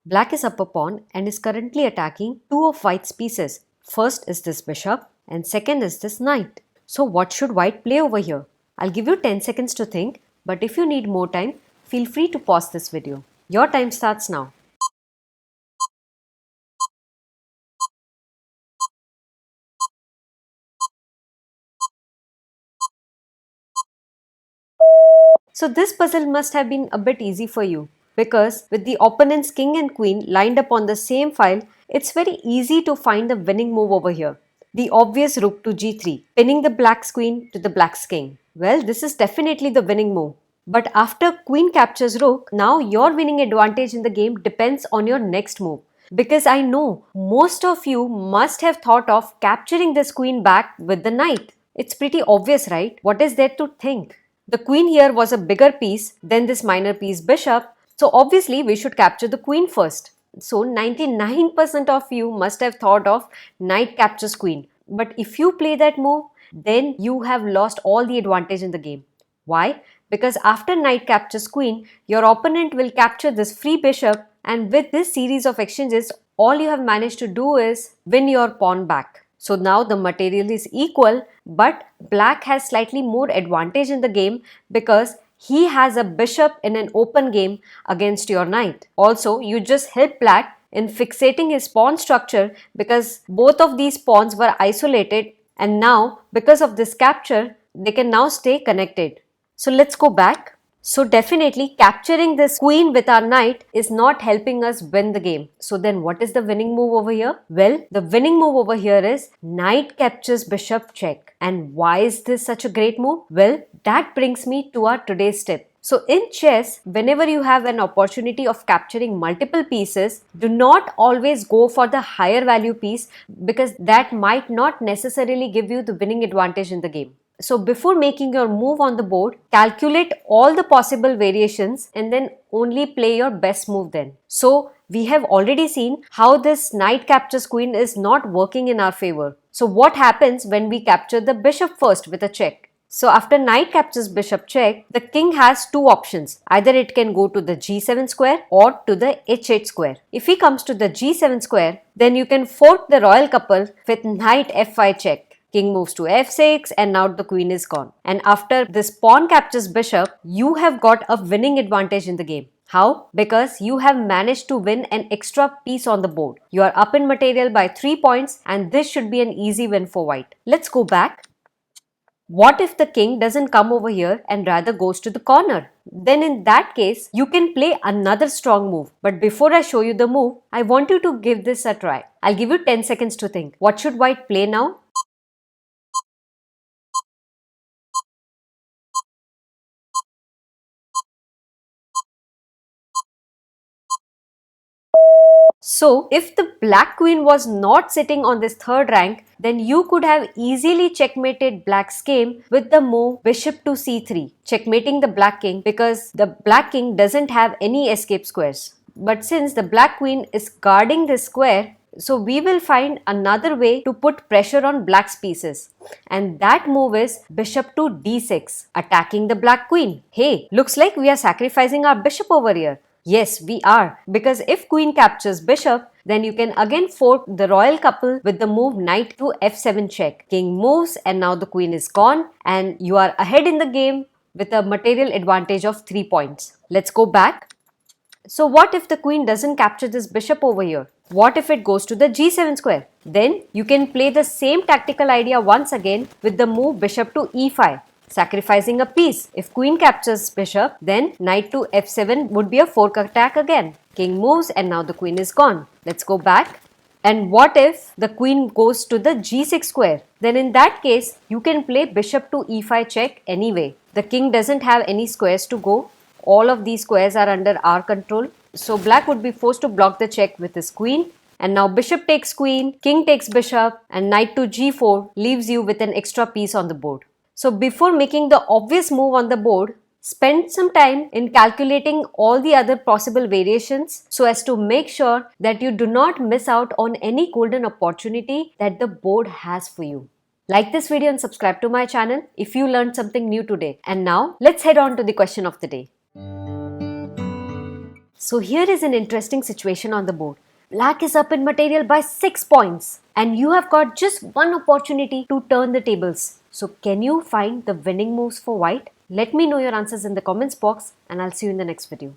Black is upper pawn and is currently attacking two of white's pieces. First is this bishop and second is this knight. So what should white play over here? I'll give you 10 seconds to think, but if you need more time, feel free to pause this video. Your time starts now. So this puzzle must have been a bit easy for you because with the opponent's king and queen lined up on the same file, it's very easy to find the winning move over here. The obvious rook to g3, pinning the black's queen to the black's king. Well, this is definitely the winning move. But after queen captures rook, now your winning advantage in the game depends on your next move. Because I know most of you must have thought of capturing this queen back with the knight. It's pretty obvious, right? What is there to think? The queen here was a bigger piece than this minor piece bishop, so obviously we should capture the queen first. So 99% of you must have thought of knight captures queen. But if you play that move, then you have lost all the advantage in the game. Why? Because after knight captures queen, your opponent will capture this free bishop, and with this series of exchanges, all you have managed to do is win your pawn back. So now the material is equal, but black has slightly more advantage in the game because he has a bishop in an open game against your knight. Also, you just help black in fixating his pawn structure because both of these pawns were isolated, and now because of this capture, they can now stay connected. So let's go back. So definitely capturing this queen with our knight is not helping us win the game. So then what is the winning move over here? Well, the winning move over here is knight captures bishop check. And why is this such a great move? Well, that brings me to our today's tip. So in chess, whenever you have an opportunity of capturing multiple pieces, do not always go for the higher value piece because that might not necessarily give you the winning advantage in the game. So before making your move on the board, calculate all the possible variations and then only play your best move then. So we have already seen how this knight captures queen is not working in our favor. So what happens when we capture the bishop first with a check? So after knight captures bishop check, the king has two options. Either it can go to the g7 square or to the h8 square. If he comes to the g7 square, then you can fork the royal couple with knight f5 check. King moves to f6 and now the queen is gone. And after this pawn captures bishop, you have got a winning advantage in the game. How? Because you have managed to win an extra piece on the board. You are up in material by 3 points and this should be an easy win for white. Let's go back. What if the king doesn't come over here and rather goes to the corner? Then in that case, you can play another strong move. But before I show you the move, I want you to give this a try. I'll give you 10 seconds to think. What should white play now? So, if the black queen was not sitting on this third rank, then you could have easily checkmated black's game with the move bishop to c3, checkmating the black king because the black king doesn't have any escape squares. But since the black queen is guarding this square, so we will find another way to put pressure on black's pieces. And that move is bishop to d6, attacking the black queen. Hey, looks like we are sacrificing our bishop over here. Yes, we are. Because if queen captures bishop, then you can again fork the royal couple with the move knight to f7 check. King moves and now the queen is gone and you are ahead in the game with a material advantage of 3 points. Let's go back. So what if the queen doesn't capture this bishop over here? What if it goes to the g7 square? Then you can play the same tactical idea once again with the move bishop to e5. Sacrificing a piece. If queen captures bishop, then knight to f7 would be a fork attack again. King moves and now the queen is gone. Let's go back. And what if the queen goes to the g6 square? Then in that case, you can play bishop to e5 check anyway. The king doesn't have any squares to go. All of these squares are under our control. So black would be forced to block the check with his queen. And now bishop takes queen, king takes bishop, and knight to g4 leaves you with an extra piece on the board. So before making the obvious move on the board, spend some time in calculating all the other possible variations so as to make sure that you do not miss out on any golden opportunity that the board has for you. Like this video and subscribe to my channel if you learned something new today. And now let's head on to the question of the day. So here is an interesting situation on the board. Black is up in material by 6 points and you have got just one opportunity to turn the tables. So can you find the winning moves for white? Let me know your answers in the comments box and I'll see you in the next video.